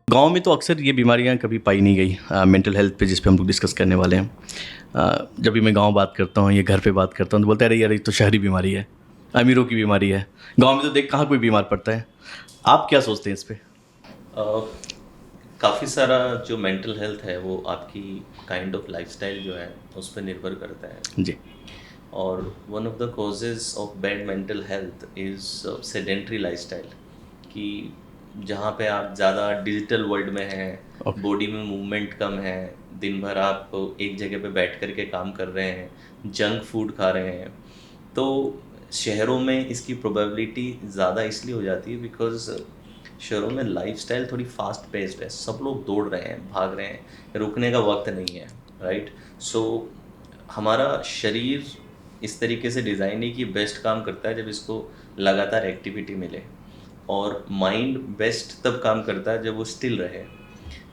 गाँव में तो अक्सर ये बीमारियाँ कभी पाई नहीं गई मेंटल हेल्थ पे, जिस पे हम लोग डिस्कस करने वाले हैं। जब भी मैं गाँव बात करता हूँ या घर पे बात करता हूँ तो बोलते हैं, अरे यार ये तो शहरी बीमारी है, अमीरों की बीमारी है। गाँव में तो देख कहाँ कोई बीमार पड़ता है। आप क्या सोचते हैं इस पे? काफ़ी सारा जो मेंटल हेल्थ है वो आपकी काइंड ऑफ लाइफस्टाइल जो है उस पर निर्भर करता है। जी। और one of the causes of bad mental health is sedentary lifestyle, कि जहाँ पे आप ज़्यादा डिजिटल वर्ल्ड में हैं, ओके। बॉडी में मूवमेंट कम है, दिन भर आप एक जगह पे बैठ कर के काम कर रहे हैं, जंक फूड खा रहे हैं, तो शहरों में इसकी प्रोबेबिलिटी ज़्यादा इसलिए हो जाती है बिकॉज़ शहरों में लाइफस्टाइल थोड़ी फास्ट पेस्ड है, सब लोग दौड़ रहे हैं, भाग रहे हैं, रुकने का वक्त नहीं है, राइट? सो हमारा शरीर इस तरीके से डिज़ाइन है कि बेस्ट काम करता है जब इसको लगातार एक्टिविटी मिले, और माइंड बेस्ट तब काम करता है जब वो स्टिल रहे।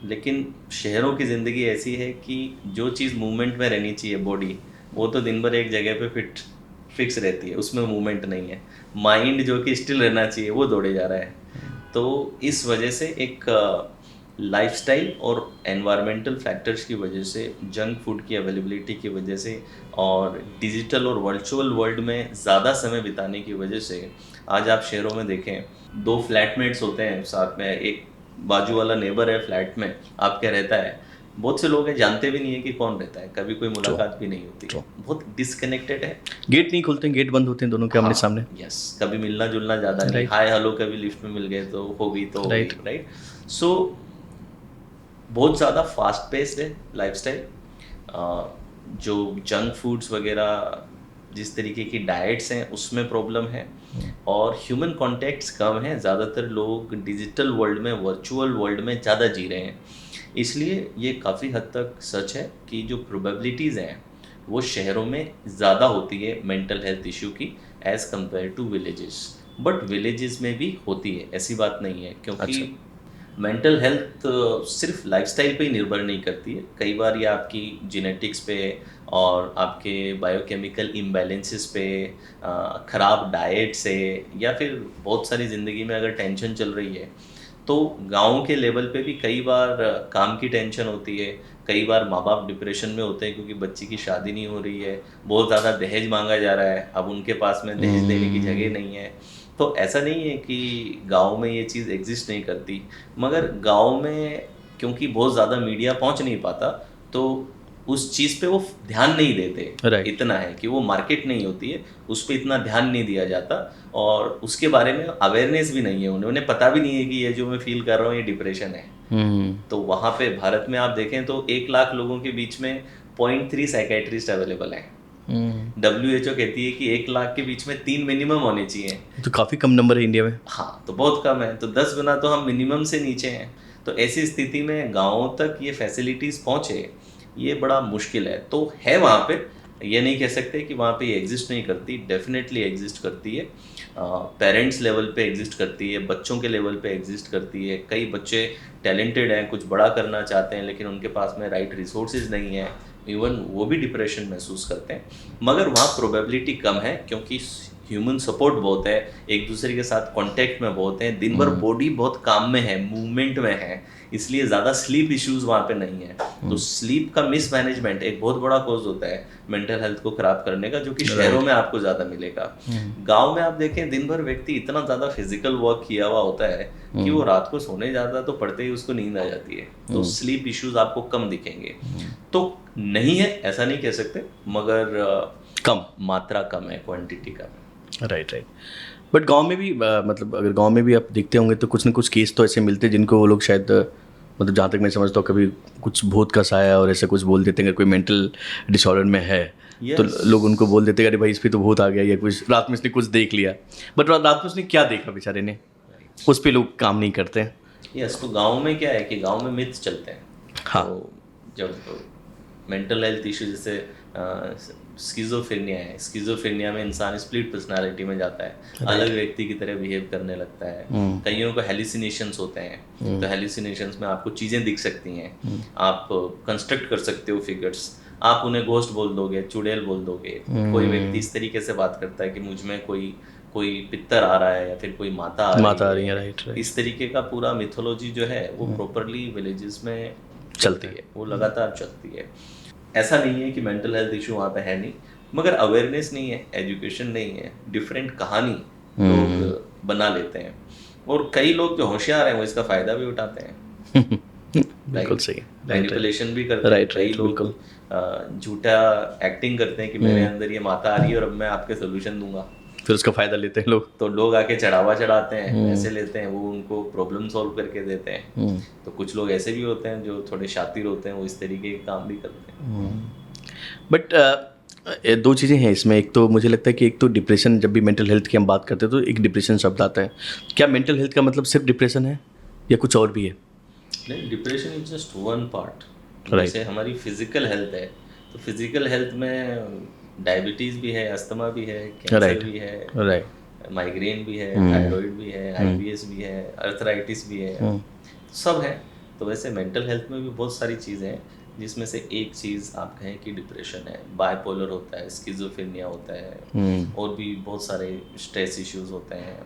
लेकिन शहरों की ज़िंदगी ऐसी है कि जो चीज़ मूवमेंट में रहनी चाहिए बॉडी, वो तो दिन भर एक जगह पे फिक्स रहती है, उसमें मूवमेंट नहीं है। माइंड जो कि स्टिल रहना चाहिए वो दौड़े जा रहा है। तो इस वजह से एक लाइफस्टाइल और एनवायरमेंटल फैक्टर्स की वजह से, जंक फूड की अवेलेबिलिटी की वजह से, और डिजिटल और वर्चुअल वर्ल्ड में ज़्यादा समय बिताने की वजह से आज आप शहरों में देखें, दो फ्लैटमेट्स होते हैं साथ में, एक बाजू वाला नेबर है फ्लैट में आपके रहता है, बहुत से लोग हैं जानते भी नहीं है कि कौन रहता है, कभी कोई ट्रू। मुलाकात भी नहीं होती ट्रू। है, बहुत डिस्कनेक्टेड है। गेट नहीं खुलते हैं, गेट बंद होते हैं दोनों के आमने हाँ, सामने। यस, कभी मिलना जुलना ज़्यादा नहीं, राइट। हाय हेलो कभी लिफ्ट में मिल गए तो हो गई, राइट। राइट? सो बहुत ज़्यादा फास्ट पेस्ड है लाइफस्टाइल। जो जंक फूड्स वगैरह, जिस तरीके की डाइट्स हैं उसमें प्रॉब्लम है, और ह्यूमन कॉन्टैक्ट्स कम हैं, ज़्यादातर लोग डिजिटल वर्ल्ड में, वर्चुअल वर्ल्ड में ज़्यादा जी रहे हैं। इसलिए ये काफ़ी हद तक सच है कि जो प्रोबेबिलिटीज़ हैं वो शहरों में ज़्यादा होती है मेंटल हेल्थ इशू की, as compare to villages. But villages में भी होती है, ऐसी बात नहीं है, क्योंकि अच्छा। मेंटल हेल्थ सिर्फ लाइफस्टाइल पे ही निर्भर नहीं करती है, कई बार ये आपकी जेनेटिक्स पे और आपके बायोकेमिकल इम्बैलेंसेस पे, ख़राब डाइट से, या फिर बहुत सारी ज़िंदगी में अगर टेंशन चल रही है, तो गाँव के लेवल पे भी कई बार काम की टेंशन होती है, कई बार माँ बाप डिप्रेशन में होते हैं क्योंकि बच्चे की शादी नहीं हो रही है, बहुत ज़्यादा दहेज मांगा जा रहा है, अब उनके पास में दहेज देने की जगह नहीं है। तो ऐसा नहीं है कि गाँव में ये चीज़ एग्ज़िस्ट नहीं करती, मगर गाँव में क्योंकि बहुत ज़्यादा मीडिया पहुँच नहीं पाता, तो उस चीज़ पे वो ध्यान नहीं देते। राइट। इतना है कि वो मार्केट नहीं होती है, उस पे इतना ध्यान नहीं दिया जाता, और उसके बारे में अवेयरनेस भी नहीं है, उन्हें पता भी नहीं है कि ये जो मैं फ़ील कर रहा हूँ ये डिप्रेशन है। हम्म। तो वहाँ पे भारत में आप देखें तो 1 लाख लोगों के बीच में 0.3 साइकियाट्रिस्ट अवेलेबल हैं। हम्म। डब्ल्यूएचओ कहती है कि 1 लाख के बीच में 3 मिनिमम होने चाहिए। ये तो काफ़ी कम नंबर है इंडिया में। हाँ, तो बहुत कम है, तो 10 गुना तो हम मिनिमम से नीचे हैं। तो ऐसी स्थिति में गाँवों तक ये फैसिलिटीज़ पहुँचे, ये बड़ा मुश्किल है। तो है वहाँ पे, ये नहीं कह सकते कि वहाँ पे ये एग्ज़िस्ट नहीं करती, डेफ़िनेटली एग्ज़िस्ट करती है। पेरेंट्स लेवल पे एग्ज़िस्ट करती है, बच्चों के लेवल पे एग्ज़िस्ट करती है। कई बच्चे टैलेंटेड हैं, कुछ बड़ा करना चाहते हैं, लेकिन उनके पास में राइट रिसोर्सेज़ नहीं है, इवन वो भी डिप्रेशन महसूस करते हैं। मगर वहाँ प्रोबेबिलिटी कम है, क्योंकि ह्यूमन सपोर्ट बहुत है, एक दूसरे के साथ कांटेक्ट में बहुत हैं, दिन भर बॉडी बहुत काम में है, मूवमेंट में है, इसलिए ज़्यादा स्लीप इश्यूज़ वहाँ पे नहीं है। तो स्लीप का मिसमैनेजमेंट एक बहुत बड़ा कॉज होता है मेंटल हेल्थ को ख़राब करने का, जो कि शहरों राइट। में आपको ज़्यादा मिलेगा। गाँव में आप देखें, दिन भर व्यक्ति इतना ज़्यादा फिजिकल वर्क किया हुआ होता है कि वो रात को सोने जाता है तो पड़ते ही उसको नींद आ जाती है, तो स्लीप इश्यूज़ आपको कम दिखेंगे। तो नहीं है ऐसा नहीं कह सकते, मगर कम। मात्रा कम है, क्वांटिटी कम है। राइट। राइट। बट गांव में भी मतलब अगर गांव में भी आप देखते होंगे तो कुछ ना कुछ केस तो ऐसे मिलते हैं जिनको वो लोग शायद मतलब जहाँ तक मैं समझता हूँ कभी कुछ भूत का साया और ऐसा कुछ बोल देते हैं, अगर कोई मेंटल डिसऑर्डर में है तो यस। लोग उनको बोल देते हैं अरे भाई इस पे तो भूत आ गया, या कुछ रात में इसने कुछ देख लिया। बट रात में उसने क्या देखा बेचारे ने, उस पे लोग काम नहीं करते हैं। यस, तो गांव में क्या है कि गांव में मिथ्स चलते हैं। हाँ। तो जब मेंटल हेल्थ इशू जैसे स्किज़ोफ्रेनिया है, स्किज़ोफ्रेनिया में इंसान स्प्लिट पर्सनालिटी में जाता है, अलग व्यक्ति की तरह बिहेव करने लगता है। कईयों को हेलिसिनेशंस होते हैं, तो हेलिसिनेशंस में आपको चीज़ें दिख सकती हैं, आप कंस्ट्रक्ट कर सकते हो फिगर्स, आप उन्हें घोस्ट बोल दोगे, चुड़ैल बोल दोगे। कोई व्यक्ति इस तरीके से बात करता है कि मुझ में कोई कोई पितर आ रहा है या फिर कोई माता आ रही है, राइट राइट, इस तरीके का पूरा मिथोलॉजी जो है वो प्रॉपरली विलेजेस में चलता चलती है, वो लगातार चलती है। ऐसा नहीं है कि मेंटल हेल्थ इशू वहाँ पे है नहीं, मगर अवेयरनेस नहीं है, एजुकेशन नहीं है, डिफरेंट कहानी लोग बना लेते हैं, और कई लोग जो होशियार हैं वो इसका फायदा भी उठाते हैं, बिल्कुल सही, मैनिपुलेशन भी करते हैं। राइट कई राइट, लोग बिल्कुल झूठा एक्टिंग करते हैं कि मेरे अंदर ये माता आ रही है और अब मैं आपके सोल्यूशन दूंगा, फिर उसका फ़ायदा लेते हैं लोग। तो लोग आके चढ़ावा चढ़ाते हैं, पैसे लेते हैं, वो उनको प्रॉब्लम सॉल्व करके देते हैं। तो कुछ लोग ऐसे भी होते हैं जो थोड़े शातिर होते हैं, वो इस तरीके के काम भी करते हैं। बट दो चीज़ें हैं इसमें। एक तो मुझे लगता है कि एक तो डिप्रेशन, जब भी मेंटल हेल्थ की हम बात करते हैं तो एक डिप्रेशन शब्द आता है। क्या मेंटल हेल्थ का मतलब सिर्फ डिप्रेशन है या कुछ और भी है? नहीं, depression is just one part. Right. जैसे हमारी फिजिकल हेल्थ है, तो फिजिकल हेल्थ में डायबिटीज़ भी है, अस्थमा भी है, कैंसर Right. भी है, राइट, माइग्रेन भी है, थायराइड भी है, आईबीएस भी है, अर्थराइटिस भी है, सब है। तो वैसे मेंटल हेल्थ में भी बहुत सारी चीज़ें हैं, जिसमें से एक चीज़ आप कहें कि डिप्रेशन है, बाइपोलर होता है, स्किज़ोफ्रेनिया होता है, और भी बहुत सारे स्ट्रेस इश्यूज होते हैं,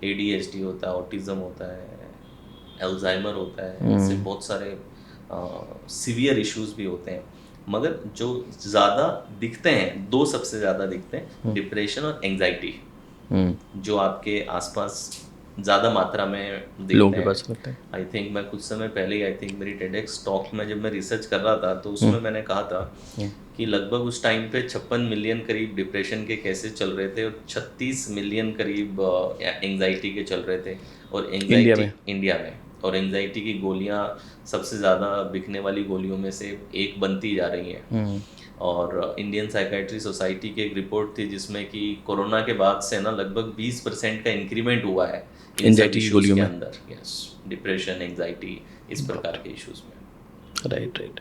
एडीएचडी होता है, ऑटिज़म होता है, अल्जाइमर होता है, ऐसे बहुत सारे सीवियर इश्यूज भी होते हैं। मगर जो ज़्यादा दिखते हैं, दो सबसे ज़्यादा दिखते हैं, डिप्रेशन और एंजाइटी, जो आपके आसपास ज़्यादा मात्रा में दिखते लोगों के हैं। पास होता है। आई थिंक मैं कुछ समय पहले ही, आई थिंक मेरी टेडेक्स टॉक में जब मैं रिसर्च कर रहा था, तो उसमें मैंने कहा था कि लगभग उस टाइम पे 56 मिलियन करीब डिप्रेशन के केसेस चल रहे थे और 36 मिलियन करीब एंजाइटी के चल रहे थे। और एंजाइटी इंडिया में, और एंजाइटी की गोलियां सबसे ज़्यादा बिकने वाली गोलियों में से एक बनती जा रही हैं। और इंडियन साइकेट्री सोसाइटी की एक रिपोर्ट थी जिसमें कि कोरोना के बाद से ना लगभग 20% का इंक्रीमेंट हुआ है एंजाइटी की गोलियों के में। अंदर। यस, डिप्रेशन, एंजाइटी, इस प्रकार के इश्यूज में। Right right.